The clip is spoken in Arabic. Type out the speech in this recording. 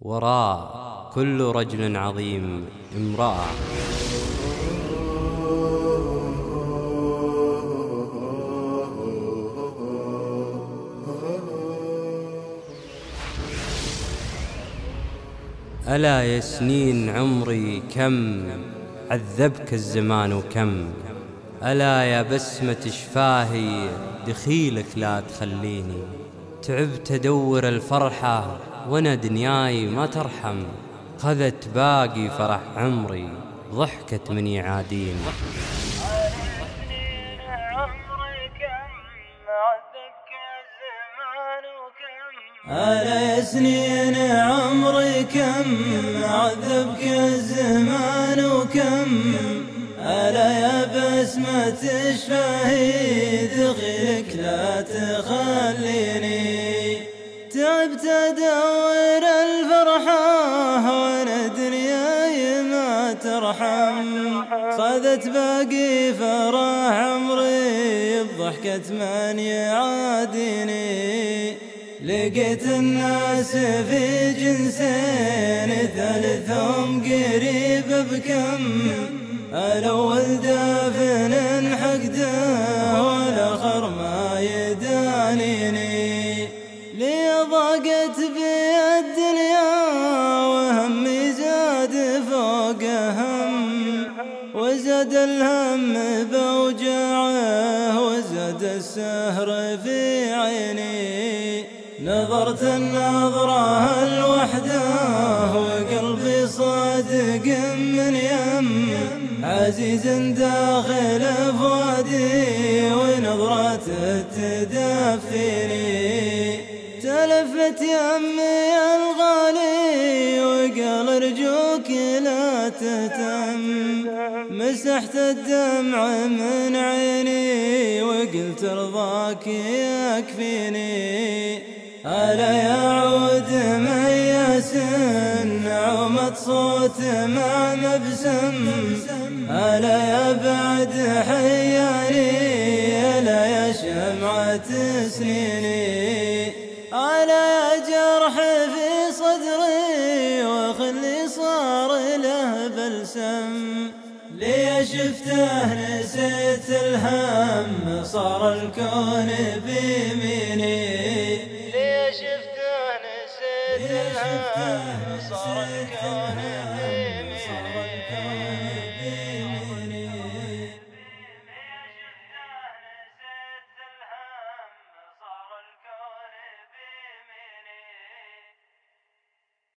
وراء كل رجل عظيم امرأة. ألا يا سنين عمري كم عذبك الزمان وكم، ألا يا بسمة شفاهي دخيلك لا تخليني، تعبت أدور الفرحة وانا دنياي ما ترحم، خذت باقي فرح عمري ضحكت من يعاديني. ألا يا سنين عمري كم عذبك الزمان وكم، ألا يا بسمة شفاهي دخيلك لا تخليني، تعبت أدور الفرحة وانا دنياي ما ترحم، خذت باقي فرح عمري بضحكة من يعاديني، لقيت الناس في جنسين ثالثهم قريب بكم، الأول دافن حقده والآخر ما يدانيني، لي ضاقت بي الدنيا وهمي زاد فوق هم، وزاد الهم بوجعه وزاد السهر في عيني، نظرت النظرة الوحدة وقلبي صادق من يم، عزيز داخل فؤادي ونظرته تدفيني، تلفت يمي الغالي وقال ارجوك لا تهتم، مسحت الدمع من عيني وقلت رضاك يكفيني، ألا يعود مياس نعومة صوت مع مبسم، ألا يا بعد حياني، ألا يا شمعة سنيني، ألا يا جرح في صدري وخلي صار له بلسم، لي شفته نسيت الهم صار الكون بيميني، لي شفته نسيت الهم صار الكون بيميني.